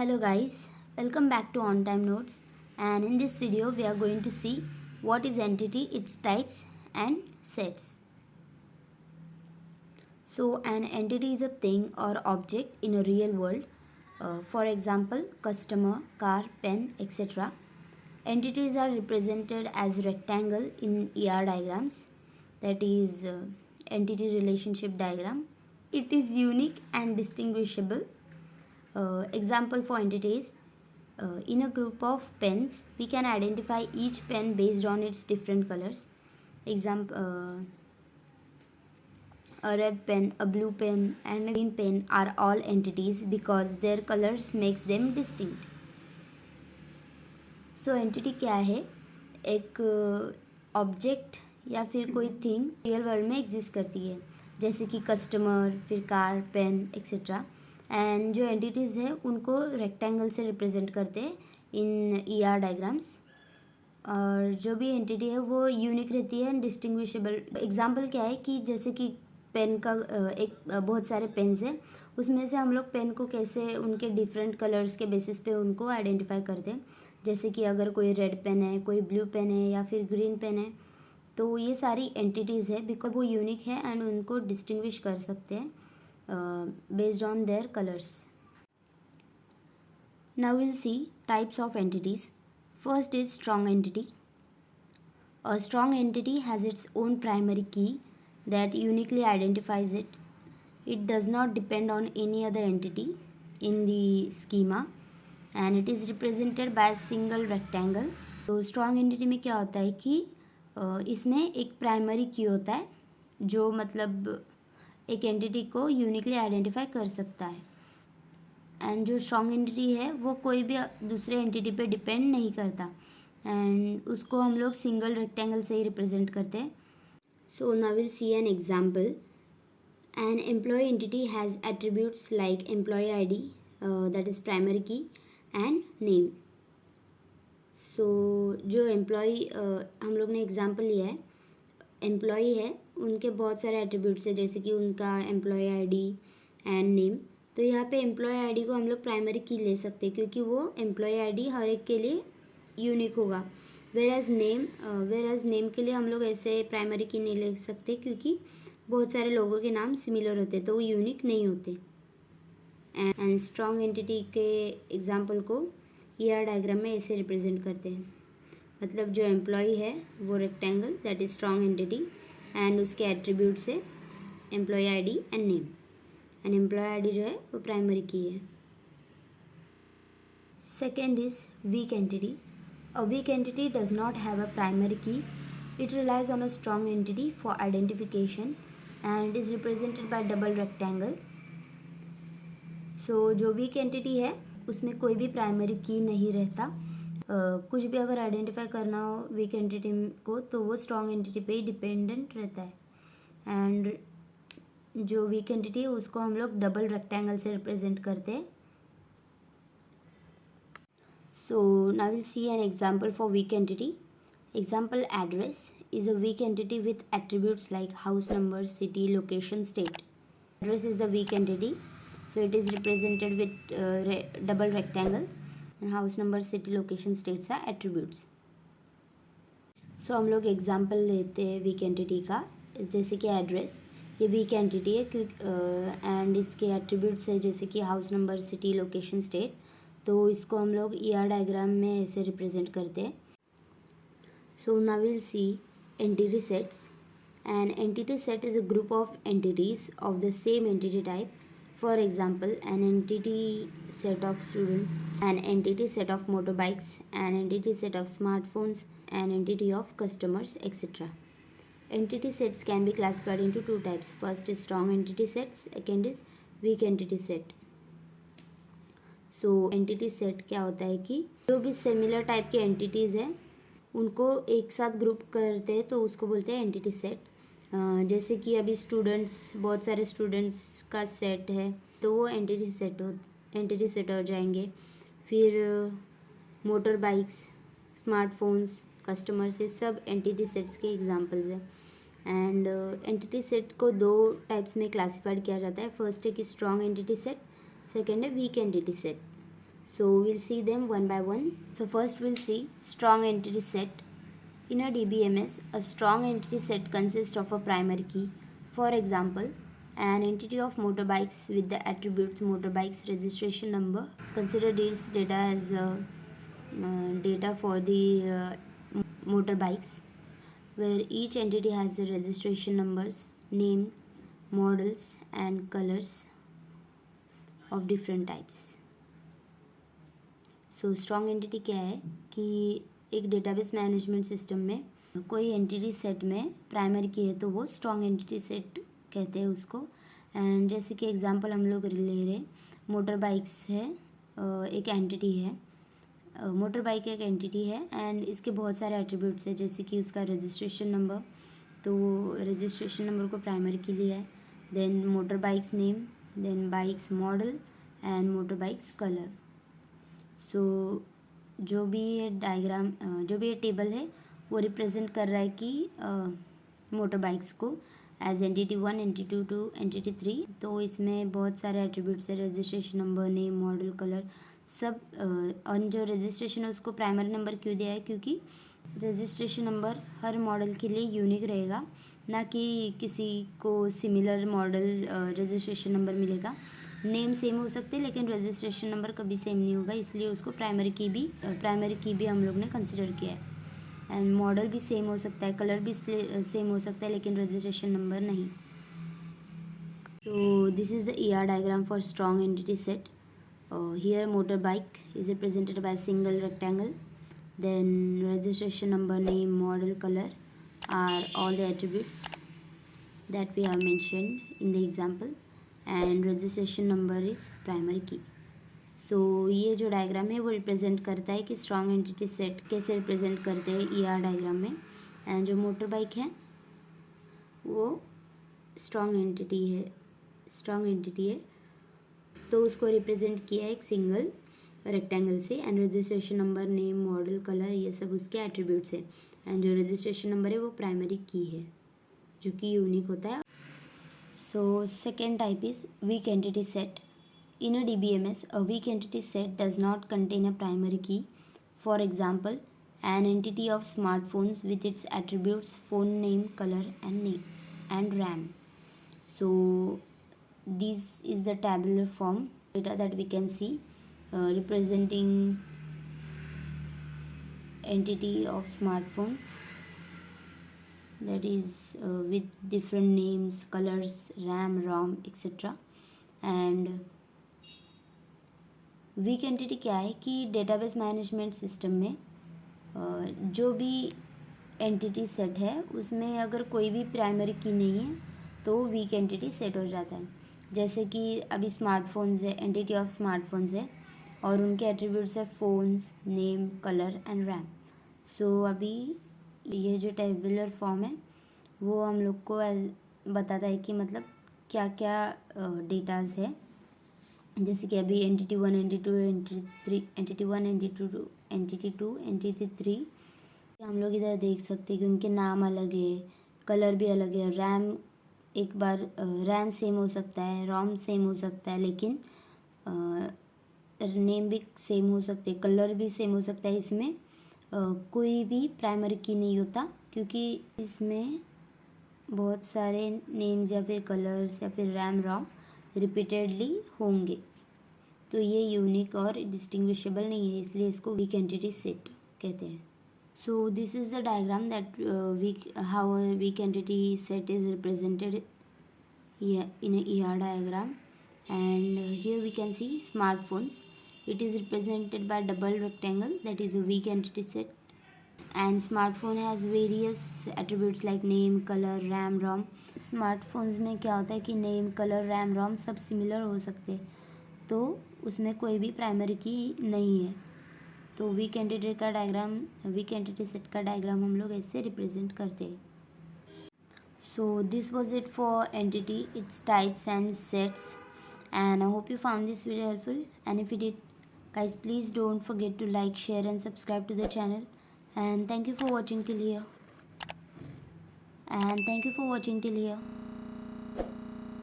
Hello guys, welcome back to On Time Notes, and in this video we are going to see what is entity, its types and sets. So an entity is a thing or object in a real world. For example, customer, car, pen, etc. Entities are represented as rectangle in ER diagrams, that is entity relationship diagram. It is unique and distinguishable. Example for entities: in a group of pens, we can identify each pen based on its different colors. Example: a red pen, a blue pen, and a green pen are all entities because their colors makes them distinct. So entity क्या है? एक object या फिर कोई thing real world में exist करती है, जैसे कि कस्टमर, फिर कार, पेन एक्सेट्रा. एंड जो एंटिटीज़ है उनको रेक्टेंगल से रिप्रेजेंट करते हैं इन ईआर डायग्राम्स. और जो भी एंटिटी है वो यूनिक रहती है एंड डिस्टिंग्विशेबल. एग्जांपल क्या है कि जैसे कि पेन का एक बहुत सारे पेन्स हैं, उसमें से हम लोग पेन को कैसे उनके डिफरेंट कलर्स के बेसिस पे उनको आइडेंटिफाई करते हैं. जैसे कि अगर कोई रेड पेन है, कोई ब्लू पेन है या फिर ग्रीन पेन है, तो ये सारी एंटिटीज़ है बिकॉज वो यूनिक है एंड उनको डिस्टिंग्विश कर सकते हैं based on their colors. Now we'll see types of entities. First is strong entity. A strong entity has its own primary key that uniquely identifies it. It does not depend on any other entity in the schema and it is represented by a single rectangle. तो strong entity में क्या होता है कि इसमें एक primary की होता है जो मतलब एक एंटिटी को यूनिकली आइडेंटिफाई कर सकता है. एंड जो स्ट्रॉन्ग एंटिटी है वो कोई भी दूसरे एंटिटी पे डिपेंड नहीं करता एंड उसको हम लोग सिंगल रेक्टेंगल से ही रिप्रेजेंट करते हैं. So now will see an example. An employee entity has attributes like employee ID, that is primary key, and name. So जो एम्प्लॉय हम लोग ने एग्जांपल लिया है, एम्प्लॉय है, उनके बहुत सारे एट्रीब्यूट्स है जैसे कि उनका एम्प्लॉय आईडी एंड नेम. तो यहाँ पे एम्प्लॉय आईडी को हम लोग प्राइमरी की ले सकते हैं क्योंकि वो एम्प्लॉय आईडी हर एक के लिए यूनिक होगा. वेर एज नेम के लिए हम लोग ऐसे प्राइमरी की नहीं ले सकते क्योंकि बहुत सारे लोगों के नाम सिमिलर होते हैं तो वो यूनिक नहीं होते. एंड स्ट्रॉन्ग एंटिटी के एग्जाम्पल को ईआर डायग्राम में ऐसे रिप्रेजेंट करते हैं. मतलब जो एम्प्लॉय है वो rectangle, that is strong entity, and उसके एट्रीब्यूट्स है employ ID and name. And employ ID जो है वो प्राइमरी की है. Second is weak entity. A weak entity does not have a primary key. It relies on a strong entity for identification and is represented by double rectangle. So जो weak entity है उसमें कोई भी primary की नहीं रहता. कुछ भी अगर आइडेंटिफाई करना हो वीक एंटिटी को तो वो स्ट्रॉन्ग एंटिटी पे ही डिपेंडेंट रहता है. एंड जो वीक एंटिटी है उसको हम लोग डबल रेक्टेंगल से रिप्रेजेंट करते हैं. So now will see an example for weak entity. Example: address is a weak entity with attributes like house number, city, location, state. Address is the weak entity, so it is represented with double rectangle and house number, city, location, states are attributes. So हम लोग example लेते हैं weak entity का. जैसे कि address, ये weak entity है and इसके एट्रीब्यूट्स है जैसे कि house number, city, location, state. तो इसको हम लोग ईआर डायग्राम में ऐसे रिप्रेजेंट करते हैं. So now will C entity sets. An entity set is a group of entities of the same entity type. For example, an entity set of students, an entity set of motorbikes, an entity set of smartphones, an entity of customers, etc. Entity sets can be classified into two types. First is strong entity sets, second is weak entity set. So entity set क्या होता है कि जो भी similar type के entities हैं उनको एक साथ ग्रुप करते हैं तो उसको बोलते हैं एंटिटी सेट. जैसे कि अभी स्टूडेंट्स, बहुत सारे स्टूडेंट्स का सेट है तो वो एंटिटी सेट हो जाएंगे. फिर मोटर बाइक्स, स्मार्टफोन्स, कस्टमर्स, ये सब एंटिटी सेट्स के एग्जांपल्स हैं. एंड एंटिटी सेट को दो टाइप्स में क्लासिफाइड किया जाता है. फर्स्ट है कि स्ट्रॉन्ग एंटिटी सेट, सेकेंड है weak entity set. So we'll see them one by one. So first we'll see strong entity set. In a DBMS, a strong entity set consists of a primary key. For example, an entity of motorbikes with the attributes motorbikes registration number. Consider this data as data for the motorbikes, where each entity has the registration numbers, name, models and colors of different types. So strong entity क्या है कि एक database management system में कोई entity set में primary key है तो वो स्ट्रॉन्ग एंटिटी सेट कहते हैं उसको. एंड जैसे कि एग्जांपल हम लोग ले रहे, मोटर बाइक्स है, एक एंटिटी है, मोटर बाइक एक एंटिटी है एंड इसके बहुत सारे एट्रीब्यूट्स है, जैसे कि उसका रजिस्ट्रेशन नंबर, तो रजिस्ट्रेशन नंबर को प्राइमरी की लिया है. Then motor bike's name, then bike's model and motor bike's colour. So जो भी ये डायग्राम जो भी ये टेबल है वो रिप्रेजेंट कर रहा है कि मोटर बाइक्स को एज एंटिटी 1, एंटिटी 2, एंटिटी 3. तो इसमें बहुत सारे एट्रीब्यूट्स है, registration number, name, model, colour सब. और जो रजिस्ट्रेशन है उसको प्राइमरी नंबर क्यों दिया है, क्योंकि रजिस्ट्रेशन नंबर हर मॉडल के लिए यूनिक रहेगा, ना कि किसी को सिमिलर मॉडल रजिस्ट्रेशन नंबर मिलेगा. नेम सेम हो सकते हैं लेकिन रजिस्ट्रेशन नंबर कभी सेम नहीं होगा, इसलिए उसको प्राइमरी की भी हम लोग ने कंसिडर किया है. एंड मॉडल भी सेम हो सकता है, कलर भी सेम हो सकता है लेकिन रजिस्ट्रेशन नंबर नहीं. So this is the ER diagram for strong entity set. Here motorbike is represented by a single rectangle. Then registration number, name, model, color are all the attributes that we have mentioned in the example. And registration number is primary key. सो ये जो diagram है वो represent करता है कि strong entity set कैसे represent करते हैं ER डायग्राम में. एंड जो मोटर बाइक है वो स्ट्रॉन्ग एंटिटी है तो उसको रिप्रेजेंट किया है एक सिंगल रेक्टेंगल से. And registration number, name, model, colour ये सब उसके एट्रीब्यूट्स है. एंड जो रजिस्ट्रेशन नंबर है वो प्राइमरी की है जो कि यूनिक होता है. So second type is weak entity set. In a DBMS, a weak entity set does not contain a primary key. For example, an entity of smartphones with its attributes phone name, color and RAM. So this is the tabular form data that we can see representing entity of smartphones, that is with different names, colors, RAM, ROM, etc. And weak entity क्या है कि database management system में जो भी entity set है उसमें अगर कोई भी प्राइमरी की नहीं है तो वीक एंटिटी सेट हो जाता है. जैसे कि अभी स्मार्टफोन्स है, एंटिटी ऑफ स्मार्टफोन्स है और उनके एट्रीब्यूट्स है phones, name, colour and RAM. So अभी ये जो टेबुलर फॉर्म है वो हम लोग को बताता है कि मतलब क्या क्या डेटाज है. जैसे कि अभी entity 1, entity 2, entity 3, entity 1, entity 2, entity 3 हम लोग इधर देख सकते हैं कि उनके नाम अलग है, कलर भी अलग है. रैम एक बार रैम सेम हो सकता है, रोम सेम हो सकता है, लेकिन नेम भी सेम हो सकते हैं, कलर भी सेम हो सकता है. इसमें कोई भी प्राइमरी की नहीं होता क्योंकि इसमें बहुत सारे नेम्स या फिर कलर्स या फिर रैम रोम रिपीटेडली होंगे, तो ये यूनिक और डिस्टिंग्विशेबल नहीं है, इसलिए इसको वीक एंटिटी सेट कहते हैं. So this is the diagram that how a weak entity set is represented in a ER diagram. And here we can see smartphones. It is represented by double rectangle, that is a weak entity set. And smartphone has various attributes like name, color, RAM, ROM. Smartphones में क्या होता है कि name, colour, RAM, रोम सब similar हो सकते हैं, तो उसमें कोई भी प्राइमरी की नहीं है. तो वीक एंटिटी सेट का डायग्राम हम लोग ऐसे रिप्रेजेंट करते हैं. So this was it for entity, its types and sets. And I hope you found this video helpful, and if you did, guys, please don't forget to like, share and subscribe to the channel. And thank you for watching till here.